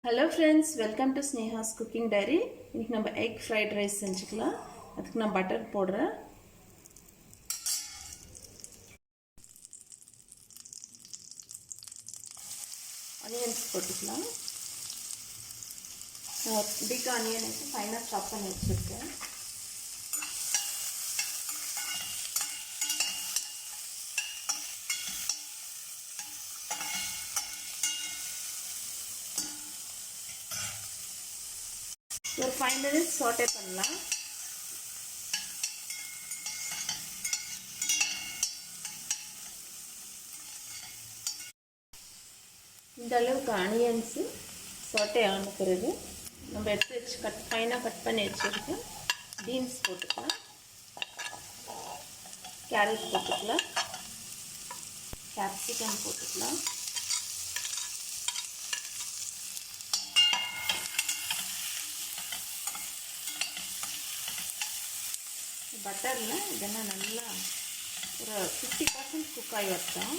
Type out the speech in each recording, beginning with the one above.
Hello friends, welcome to Sneha's cooking diary. இன்னைக்கு நம்ம egg fried rice செஞ்சுக்கலாம். அதுக்கு நான் பட்டர் போடுறேன். ஆனியன்ஸ் போட்டுக்கலாம். பிக் ஆனியன் எடுத்து ஃபைனாக சாப் பண்ணி வச்சுருக்கேன். ஒரு 5 minutes saute பண்ணலாம். இந்த அளவுக்கு ஆனியன்ஸ் saute ஆன பிறகு நம்ம எடுத்து வச்சு ஃபைனாக கட் பண்ணி வச்சுருக்கோம். பீன்ஸ் போட்டுக்கலாம், கேரட் போட்டுக்கலாம், கேப்சிகம் போட்டுக்கலாம், பட்டரில் இதெல்லாம் நல்லா ஒரு 50% குக் ஆகி வரட்டும்.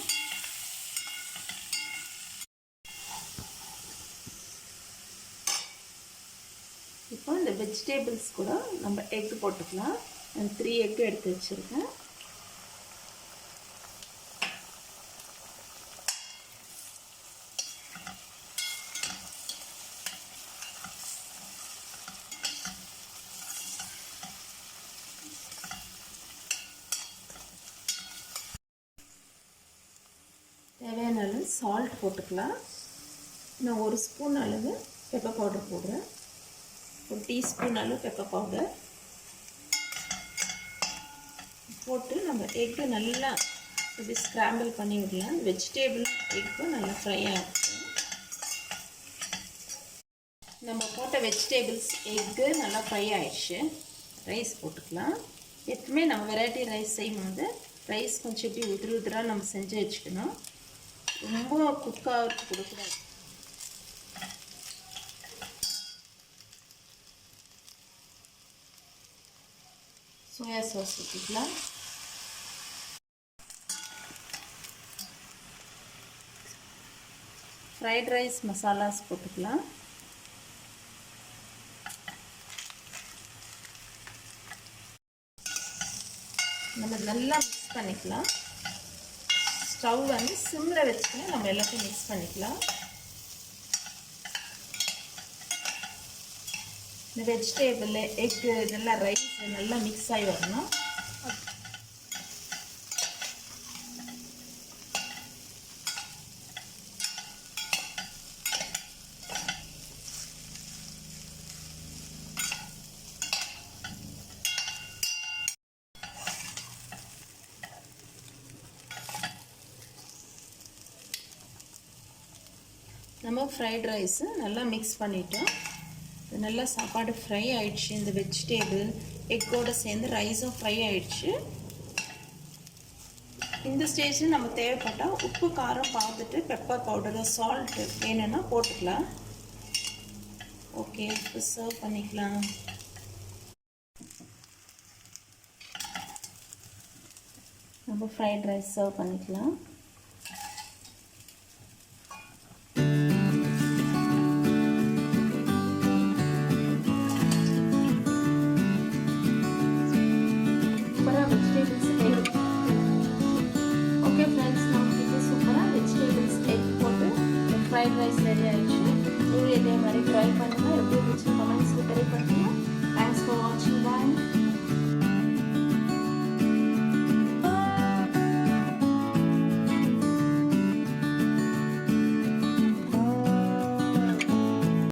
இப்போ இந்த வெஜிடபிள்ஸ் கூட நம்ம எக் போட்டுக்கலாம். நான் 3 எக் எடுத்து வச்சுருக்கேன். தேவையான அளவு சால்ட் போட்டுக்கலாம். நான் 1 ஸ்பூன் அளவு பெப்பர் பவுடர் போடுறேன். 1 டீஸ்பூன் அளவு பெப்பர் பவுடர் போட்டு நம்ம எக்கு நல்லா இப்படி ஸ்க்ராம்பிள் பண்ணி விடலாம். வெஜிடபிள் எக்கும் நல்லா ஃப்ரை ஆகும். நம்ம போட்ட வெஜிடபிள்ஸ் எக்கு நல்லா ஃப்ரை ஆயிடுச்சு. ரைஸ் போட்டுக்கலாம். எப்பவுமே நம்ம வெரைட்டி ரைஸ் செய்யும்போது ரைஸ் கொஞ்சம் இப்படி உதிராக நம்ம செஞ்சு வச்சுக்கணும். ரொம்ப குக்காக கொடுக்கூடாது. சோயா சாஸ் ஊற்றிக்கலாம். ஃப்ரைட் ரைஸ் மசாலாஸ் போட்டுக்கலாம். நம்ம நல்லா மிக்ஸ் பண்ணிக்கலாம். ஸ்டவ் வந்து சிம்மில் வச்சுட்டு நம்ம எல்லாத்தையும் மிக்ஸ் பண்ணிக்கலாம். இந்த வெஜிடபிள் எக்கு இதெல்லாம் ரைஸ் நல்லா மிக்ஸ் ஆகி வரணும். நம்ம ஃப்ரைட் ரைஸு நல்லா மிக்ஸ் பண்ணிட்டோம். நல்லா சாப்பாடு ஃப்ரை ஆயிடுச்சு. இந்த வெஜிடபிள் எக்கோடு சேர்ந்து ரைஸும் ஃப்ரை ஆயிடுச்சு. இந்த ஸ்டேஜில் நம்ம தேவைப்பட்டால் உப்பு காரம் பார்த்துட்டு பெப்பர் பவுடரு சால்ட்டு வேணும்னா போட்டுக்கலாம். ஓகே, இப்போ சர்வ் பண்ணிக்கலாம். நம்ம ஃப்ரைட் ரைஸ் சர்வ் பண்ணிக்கலாம். Okay friends, now it is super vegetables egg potu fried rice ready.